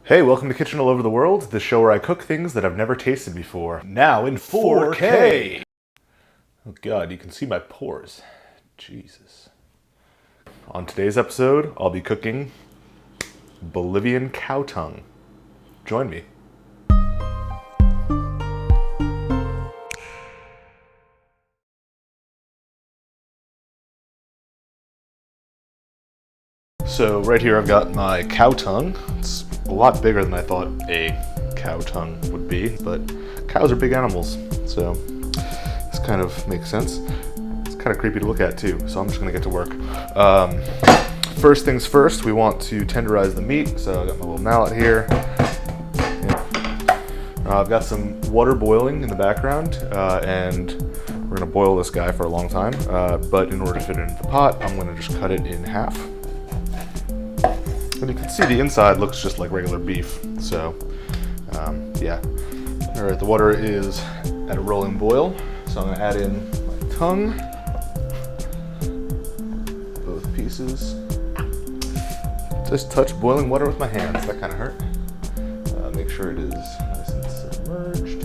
Hey, welcome to Kitchen All Over the World, the show where I cook things that I've never tasted before. Now in 4K! Oh god, you can see my pores. Jesus. On today's episode, I'll be cooking Bolivian cow tongue. Join me. So right here I've got my cow tongue. It's a lot bigger than I thought a cow tongue would be, but cows are big animals, so this kind of makes sense. It's kind of creepy to look at too, so I'm just gonna get to work. First things first, we want to tenderize the meat, so I got my little mallet here. I've got some water boiling in the background, and we're gonna boil this guy for a long time, but in order to fit it into the pot, I'm gonna just cut it in half. And you can see the inside looks just like regular beef, so yeah. All right, the water is at a rolling boil, so I'm gonna add in my tongue, both pieces. Just touch boiling water with my hands, that kind of hurt. Make sure it is nice and submerged.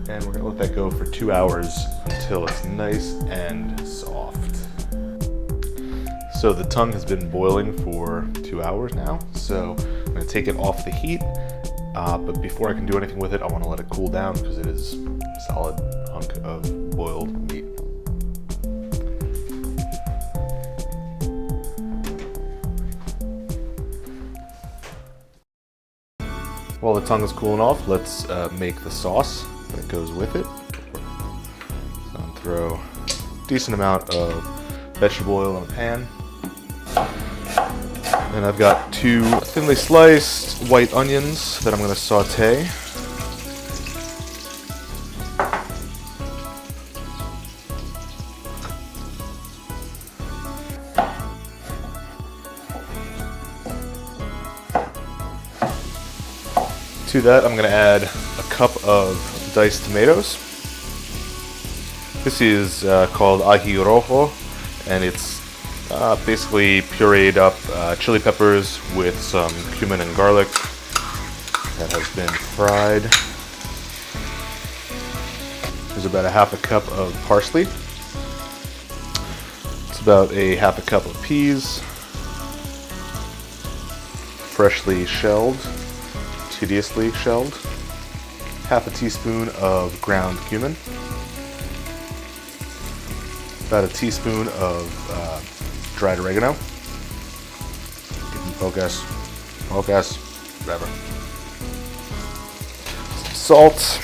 And we're gonna let that go for 2 hours until it's nice and soft. So the tongue has been boiling for 2 hours now, so I'm gonna take it off the heat, but before I can do anything with it, I wanna let it cool down because it is a solid hunk of boiled meat. While the tongue is cooling off, let's make the sauce that goes with it. So I'm gonna throw a decent amount of vegetable oil in a pan. And I've got 2 thinly sliced white onions that I'm going to saute. To that, I'm going to add a cup of diced tomatoes. This is called Ají rojo, and it's basically pureed up chili peppers with some cumin and garlic that has been fried. There's about a half a cup of parsley. It's about a half a cup of peas, freshly shelled, tediously shelled, half a teaspoon of ground cumin, about a teaspoon of dried oregano. Focus, whatever. Some salt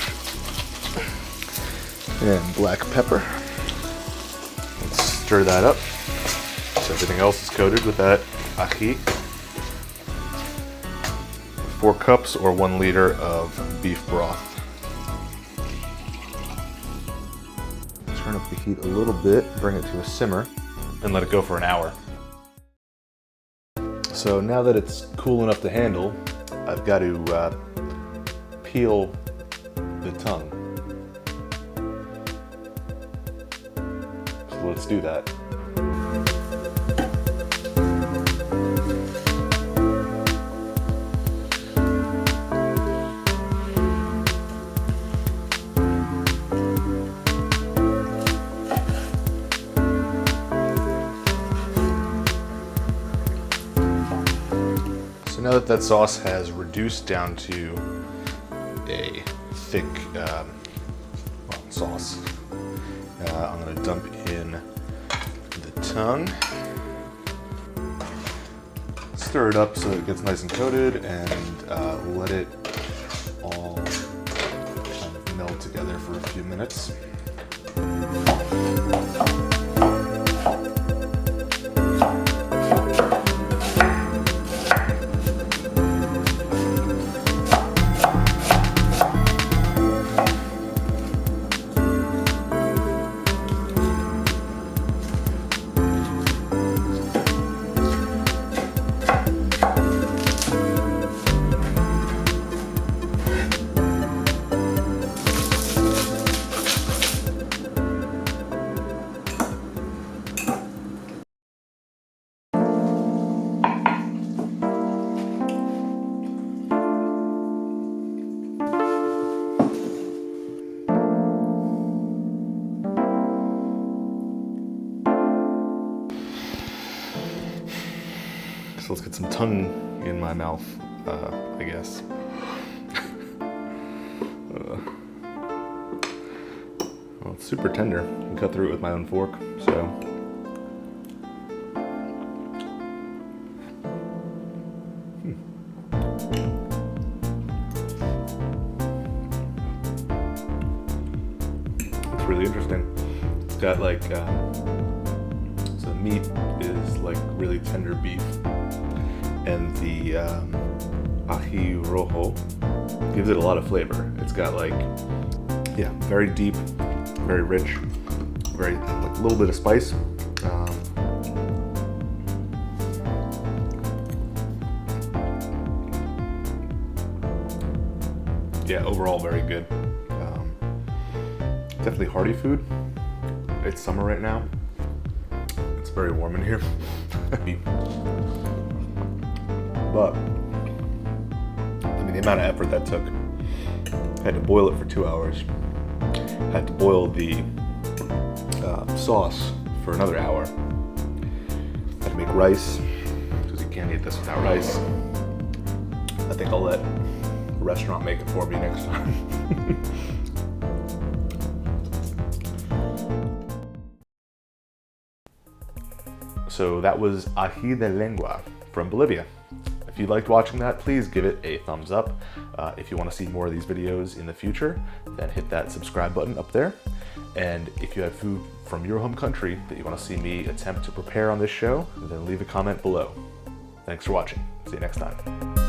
and black pepper. Let's stir that up so everything else is coated with that ají. 4 cups or 1 liter of beef broth. Turn up the heat a little bit, bring it to a simmer, and let it go for an hour. So now that it's cool enough to handle, I've got to peel the tongue. So let's do that. So now that that sauce has reduced down to a thick sauce, I'm going to dump in the tongue, stir it up so it gets nice and coated, and let it all kind of meld together for a few minutes. So let's get some tongue in my mouth, I guess. Well, it's super tender. I can cut through it with my own fork, so. It's really interesting. It's got like, so the meat is like really tender beef, and the ají rojo gives it a lot of flavor. It's got like, yeah, very deep, very rich, very like a little bit of spice. Yeah, overall very good. Definitely hearty food. It's summer right now. It's very warm in here. But I mean, the amount of effort that took. I had to boil it for 2 hours. Had to boil the sauce for another hour. Had to make rice, because you can't eat this without rice. I think I'll let the restaurant make it for me next time. So that was Ají de Lengua from Bolivia. If you liked watching that, please give it a thumbs up. If you want to see more of these videos in the future, then hit that subscribe button up there. And if you have food from your home country that you want to see me attempt to prepare on this show, then leave a comment below. Thanks for watching. See you next time.